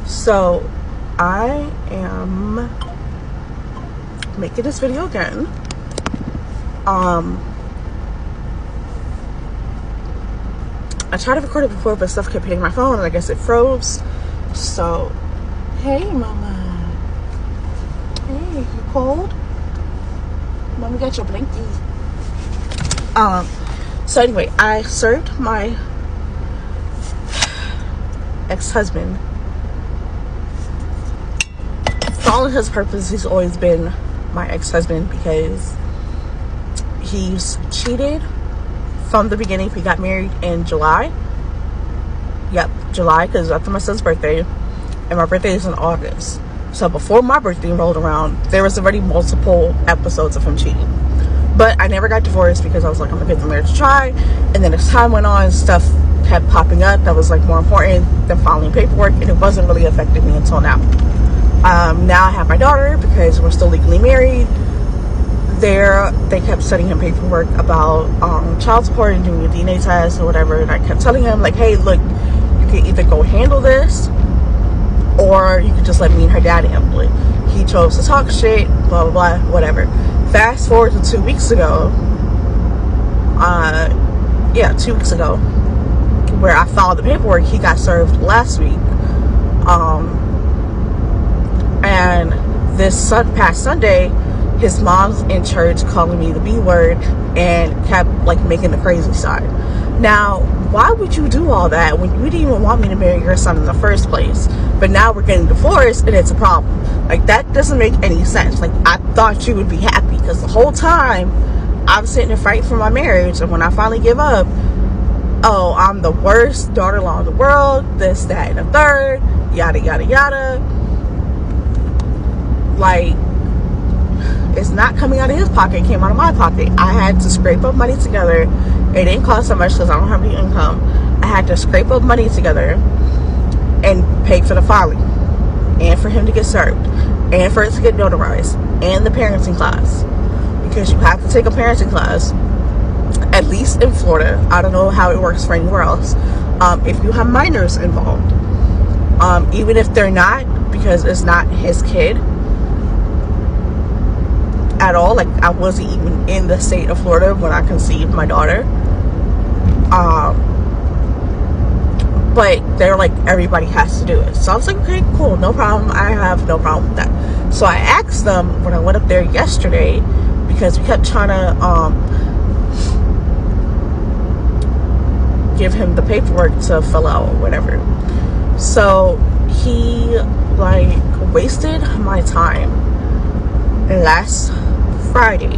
So I am making this video again. I tried to record it before, but stuff kept hitting my phone, and I guess it froze. So, hey, mama. Hey, you cold? Mommy got your blankie. So anyway, I served my ex-husband. For all of his purpose, he's always been my ex-husband because he's cheated from the beginning. We got married in July. Yep, July, because after my son's birthday, and my birthday is in August. So before my birthday rolled around, there was already multiple episodes of him cheating. But I never got divorced because I was like, I'm gonna give the marriage a try. And then as time went on, stuff kept popping up that was like more important than filing paperwork, and it wasn't really affecting me until now. Now I have my daughter because we're still legally married. They kept sending him paperwork about child support and doing a DNA test or whatever, and I kept telling him like, hey, look, you can either go handle this or you can just let me and her dad handle it. He chose to talk shit, blah blah blah, whatever. Fast forward to 2 weeks ago, 2 weeks ago, where I filed the paperwork. He got served last week, and this past Sunday, his mom's in church calling me the B word and kept like making the crazy side. Now, why would you do all that when you didn't even want me to marry your son in the first place? But now we're getting divorced and it's a problem. Like, that doesn't make any sense. Like, I thought you would be happy because the whole time I'm sitting there fighting for my marriage, and when I finally give up, oh, I'm the worst daughter-in-law in the world, this, that, and the third, yada yada yada. Like, it's not coming out of his pocket, it came out of my pocket. I had to scrape up money together. It didn't cost so much because I don't have any income. I had to scrape up money together and pay for the filing, and for him to get served, and for it to get notarized, and the parenting class, because you have to take a parenting class, at least in Florida. I don't know how it works for anywhere else. If you have minors involved, even if they're not, because it's not his kid at all. Like, I wasn't even in the state of Florida when I conceived my daughter. But they're like, everybody has to do it. So I was like, okay, cool, no problem. I have no problem with that. So I asked them when I went up there yesterday, because we kept trying to give him the paperwork to fill out or whatever. So he like wasted my time last Friday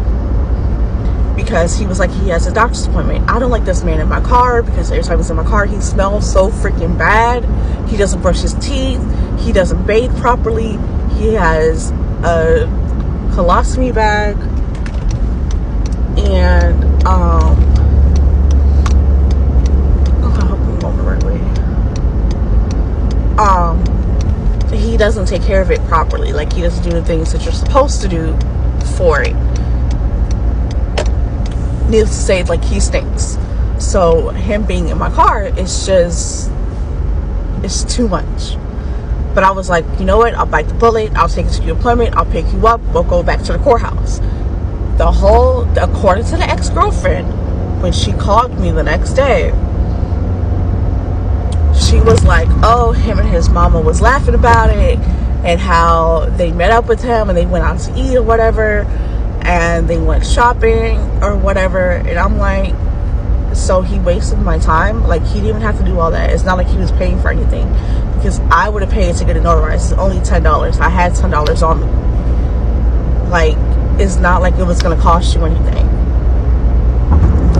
because he was like, he has a doctor's appointment. I don't like this man in my car because every time he's in my car, he smells so freaking bad. He doesn't brush his teeth. He doesn't bathe properly. He has a colostomy bag. And, I hope I'm going the right way. He doesn't take care of it properly. Like, he doesn't do the things that you're supposed to do for it. Needless to say, like, he stinks. So him being in my car is just, it's too much. But I was like, you know what, I'll bite the bullet, I'll take you to your appointment, I'll pick you up, we'll go back to the courthouse. According to the ex-girlfriend, when she called me the next day, she was like, oh, him and his mama was laughing about it, and how they met up with him and they went out to eat or whatever, and they went shopping or whatever. And I'm like, so he wasted my time? Like, he didn't even have to do all that. It's not like he was paying for anything, because I would have paid to get it notarized. It's only $10. I had $10 on me. Like, it's not like it was going to cost you anything.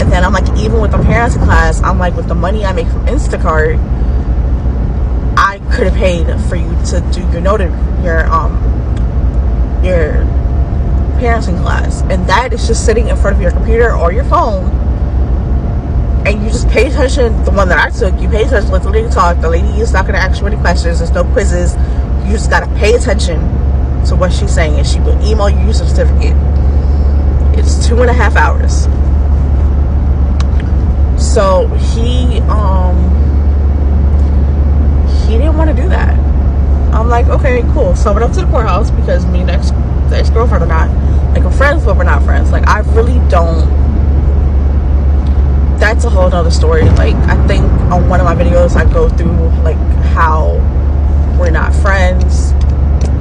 And then I'm like, even with the parenting class, I'm like, with the money I make from Instacart, I could have paid for you to do your parenting class, and that is just sitting in front of your computer or your phone, and you just pay attention. The one that I took, you pay attention, let the lady talk. The lady is not going to ask you any questions. There's no quizzes. You just got to pay attention to what she's saying, and she will email you your certificate. It's 2.5 hours. So he didn't want to do that. I'm like, okay, cool. So I went up to the courthouse because me and the ex-girlfriend are not, like, we're friends, but we're not friends. Like, I really don't. That's a whole nother story. Like, I think on one of my videos I go through, like, how we're not friends,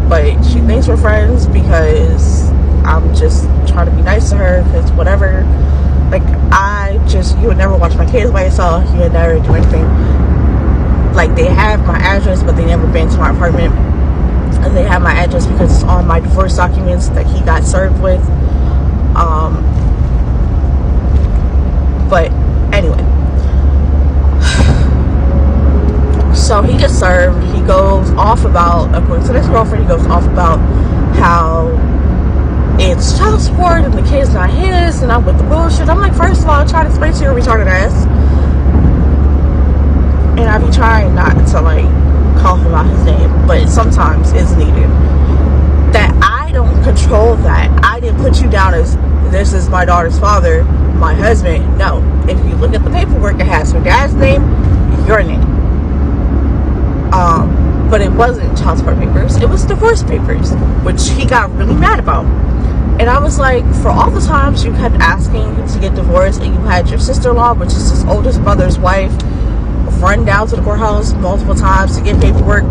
but she thinks we're friends because I'm just trying to be nice to her, because whatever. Like, you would never watch my kids by yourself. You would never do anything. Like, they have my address, but they never been to my apartment. And they have my address because it's on my divorce documents that he got served with. But anyway, so he gets served. He goes off about, according to this girlfriend, he goes off about how it's child support and the kid's not his, and I'm with the bullshit. I'm like, first of all, I try to explain to your retarded ass, and I be trying not to, like, call him out his name, but sometimes it's needed. That I don't control that. I didn't put you down as, this is my daughter's father, my husband. No. If you look at the paperwork, it has her dad's name, your name. But it wasn't child support papers. It was divorce papers, which he got really mad about. And I was like, for all the times you kept asking to get divorced, and you had your sister-in-law, which is his oldest brother's wife, run down to the courthouse multiple times to get paperwork,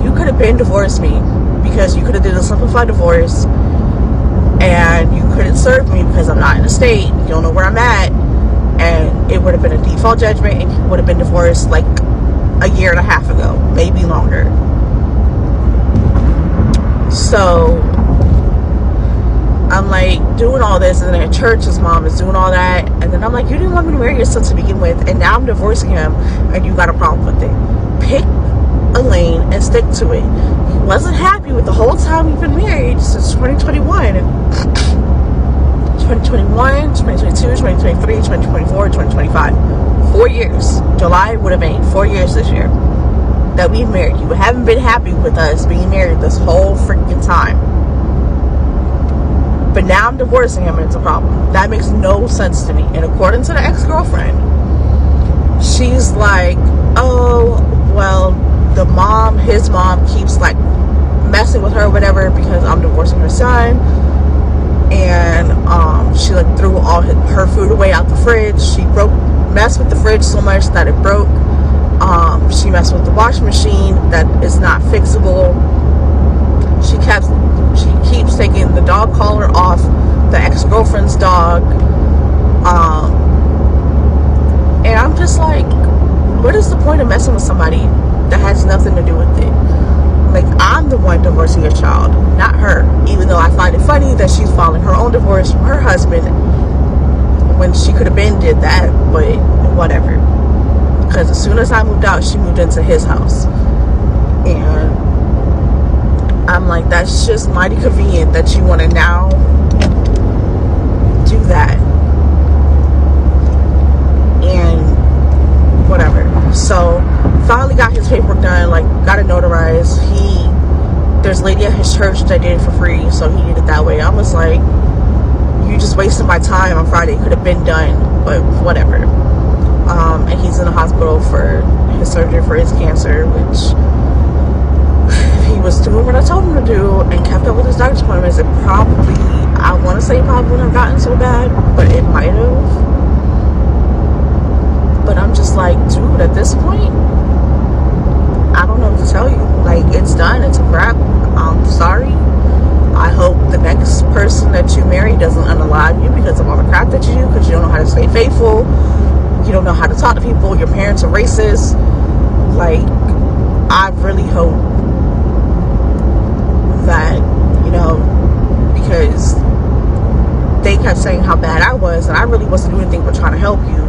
you could have been divorced me, because you could have did a simplified divorce, and you couldn't serve me because I'm not in the state, you don't know where I'm at, and it would have been a default judgment, and you would have been divorced like a year and a half ago, maybe longer. So I'm like doing all this, and then at church his mom is doing all that, and then I'm like, you didn't want me to marry your son to begin with, and now I'm divorcing him, and you got a problem with it. Pick a lane and stick to it. He wasn't happy with the whole time we've been married since 2021. 2021, 2022, 2023, 2024, 2025. 4 years. July would have made 4 years this year that we've married. You haven't been happy with us being married this whole freaking time. But now I'm divorcing him, and it's a problem. That makes no sense to me. And according to the ex-girlfriend, she's like, oh, well, his mom keeps, like, messing with her or whatever because I'm divorcing her son. And she, like, threw all her food away out the fridge. She messed with the fridge so much that it broke. She messed with the washing machine that is not fixable. She keeps taking the dog collar off the ex-girlfriend's dog. And I'm just like, what is the point of messing with somebody that has nothing to do with it? Like, I'm the one divorcing your child, not her. Even though I find it funny that she's filing her own divorce from her husband when she could have been did that, but whatever. Because as soon as I moved out, she moved into his house. And I'm like, that's just mighty convenient that you want to now do that. And whatever. So finally got his paperwork done, like got it notarized. There's a lady at his church that did it for free, so he did it that way. I was like, you just wasted my time on Friday. It could have been done, but whatever. And he's in the hospital for his surgery for his cancer, which he was doing what I told him to do and kept up with his doctor's appointments. It probably, I want to say probably wouldn't have gotten so bad, but it might have. But I'm just like, dude, at this point, I don't know what to tell you. Like, it's done. It's a wrap. I'm sorry. I hope the next person that you marry doesn't unalive you because of all the crap that you do, because you don't know how to stay faithful. You don't know how to talk to people. Your parents are racist. Like, I really hope that, because they kept saying how bad I was, and I really wasn't doing anything but trying to help you.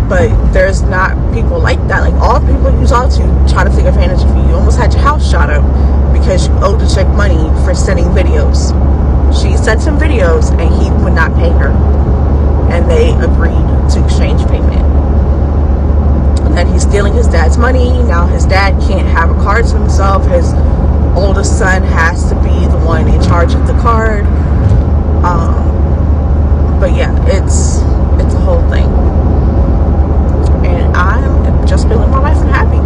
But there's not people like that. Like, all the people you talk to try to take advantage of you. You almost had your house shot up because you owed the chick money for sending videos. She sent him videos and he would not pay her, and they agreed to exchange payment. And then he's stealing his dad's money. Now his dad can't have a card to himself. His oldest son has to be the one in charge of the card. But yeah, it's a whole thing. And I'm just feeling my life and happy.